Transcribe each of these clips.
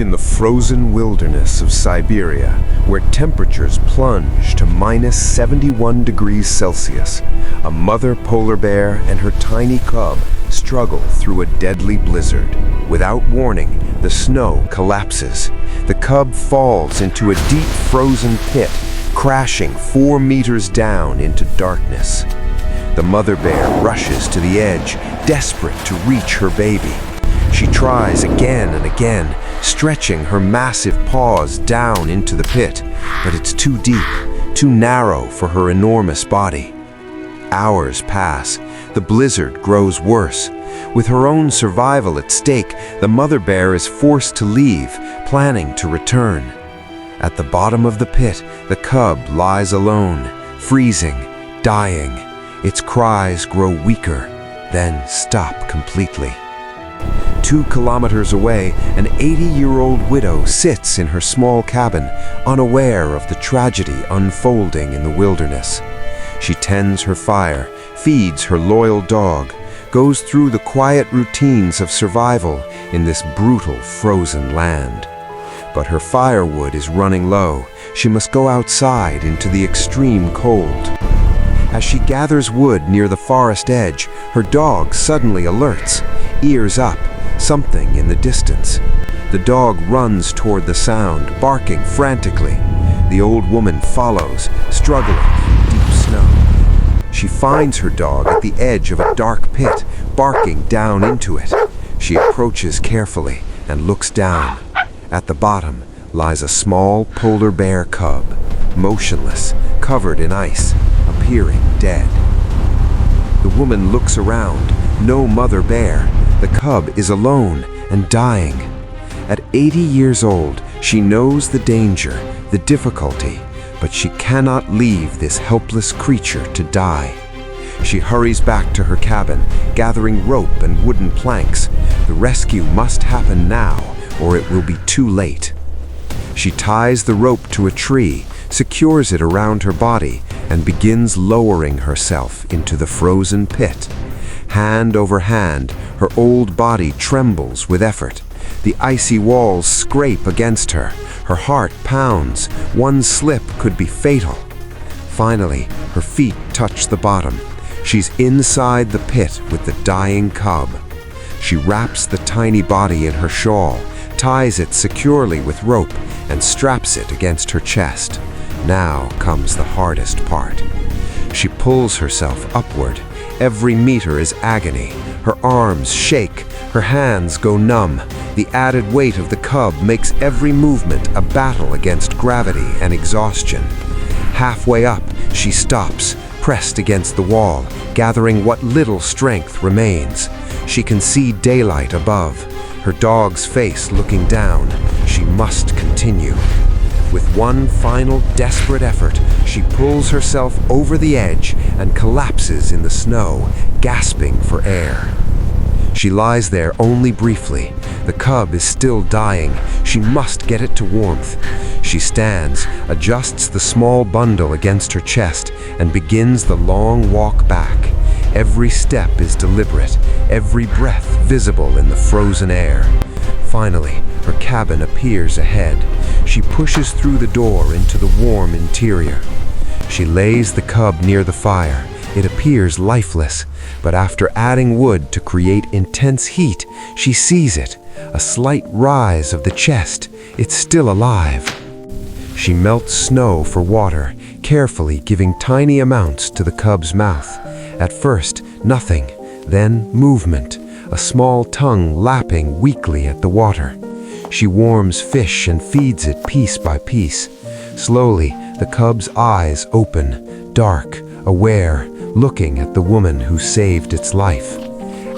In the frozen wilderness of Siberia, where temperatures plunge to -71 degrees Celsius, a mother polar bear and her tiny cub struggle through a deadly blizzard. Without warning, the snow collapses. The cub falls into a deep frozen pit, crashing 4 meters down into darkness. The mother bear rushes to the edge, desperate to reach her baby. She tries again and again, stretching her massive paws down into the pit, but it's too deep, too narrow for her enormous body. Hours pass. The blizzard grows worse. With her own survival at stake, the mother bear is forced to leave, planning to return. At the bottom of the pit, the cub lies alone, freezing, dying. Its cries grow weaker, then stop completely. 2 kilometers away, an 80-year-old widow sits in her small cabin, unaware of the tragedy unfolding in the wilderness. She tends her fire, feeds her loyal dog, goes through the quiet routines of survival in this brutal frozen land. But her firewood is running low. She must go outside into the extreme cold. As she gathers wood near the forest edge, her dog suddenly alerts, ears up, something in the distance. The dog runs toward the sound, barking frantically. The old woman follows, struggling through deep snow. She finds her dog at the edge of a dark pit, barking down into it. She approaches carefully and looks down. At the bottom lies a small polar bear cub, motionless, covered in ice, appearing dead. The woman looks around. No mother bear. The cub is alone and dying. At 80 years old, she knows the danger, the difficulty, but she cannot leave this helpless creature to die. She hurries back to her cabin, gathering rope and wooden planks. The rescue must happen now, or it will be too late. She ties the rope to a tree, secures it around her body, and begins lowering herself into the frozen pit. Hand over hand, her old body trembles with effort. The icy walls scrape against her. Her heart pounds. One slip could be fatal. Finally, her feet touch the bottom. She's inside the pit with the dying cub. She wraps the tiny body in her shawl, ties it securely with rope, and straps it against her chest. Now comes the hardest part. She pulls herself upward. Every meter is agony. Her arms shake. Her hands go numb. The added weight of the cub makes every movement a battle against gravity and exhaustion. Halfway up, she stops, pressed against the wall, gathering what little strength remains. She can see daylight above, her dog's face looking down. She must continue. With one final desperate effort, she pulls herself over the edge and collapses in the snow, gasping for air. She lies there only briefly. The cub is still dying. She must get it to warmth. She stands, adjusts the small bundle against her chest, and begins the long walk back. Every step is deliberate, every breath visible in the frozen air. Finally, her cabin appears ahead. She pushes through the door into the warm interior. She lays the cub near the fire. It appears lifeless, but after adding wood to create intense heat, she sees it, a slight rise of the chest. It's still alive. She melts snow for water, carefully giving tiny amounts to the cub's mouth. At first, nothing, then movement, a small tongue lapping weakly at the water. She warms fish and feeds it piece by piece. Slowly, the cub's eyes open, dark, aware, looking at the woman who saved its life.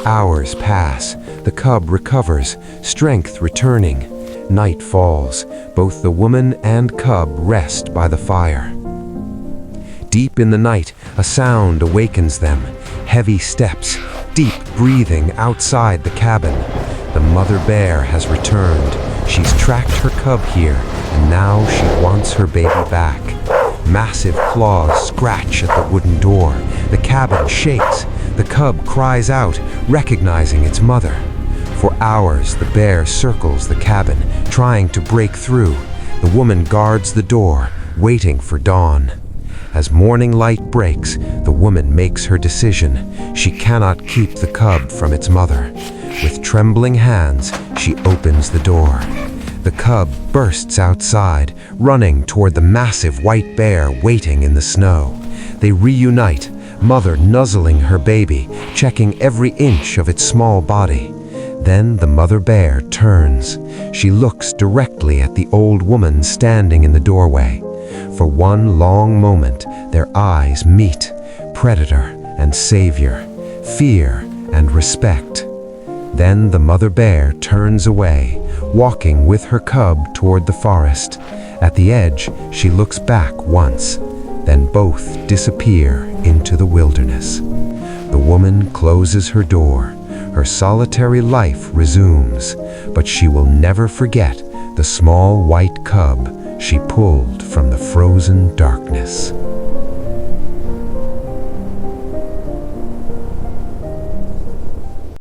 Hours pass. The cub recovers, strength returning. Night falls. Both the woman and cub rest by the fire. Deep in the night, a sound awakens them. Heavy steps, deep breathing outside the cabin. The mother bear has returned. She's tracked her cub here, and now she wants her baby back. Massive claws scratch at the wooden door. The cabin shakes. The cub cries out, recognizing its mother. For hours, the bear circles the cabin, trying to break through. The woman guards the door, waiting for dawn. As morning light breaks, the woman makes her decision. She cannot keep the cub from its mother. With trembling hands, she opens the door. The cub bursts outside, running toward the massive white bear waiting in the snow. They reunite, mother nuzzling her baby, checking every inch of its small body. Then the mother bear turns. She looks directly at the old woman standing in the doorway. For one long moment, their eyes meet, predator and savior, fear and respect. Then the mother bear turns away, walking with her cub toward the forest. At the edge, she looks back once, then both disappear into the wilderness. The woman closes her door. Her solitary life resumes, but she will never forget the small white cub she pulled from the frozen darkness.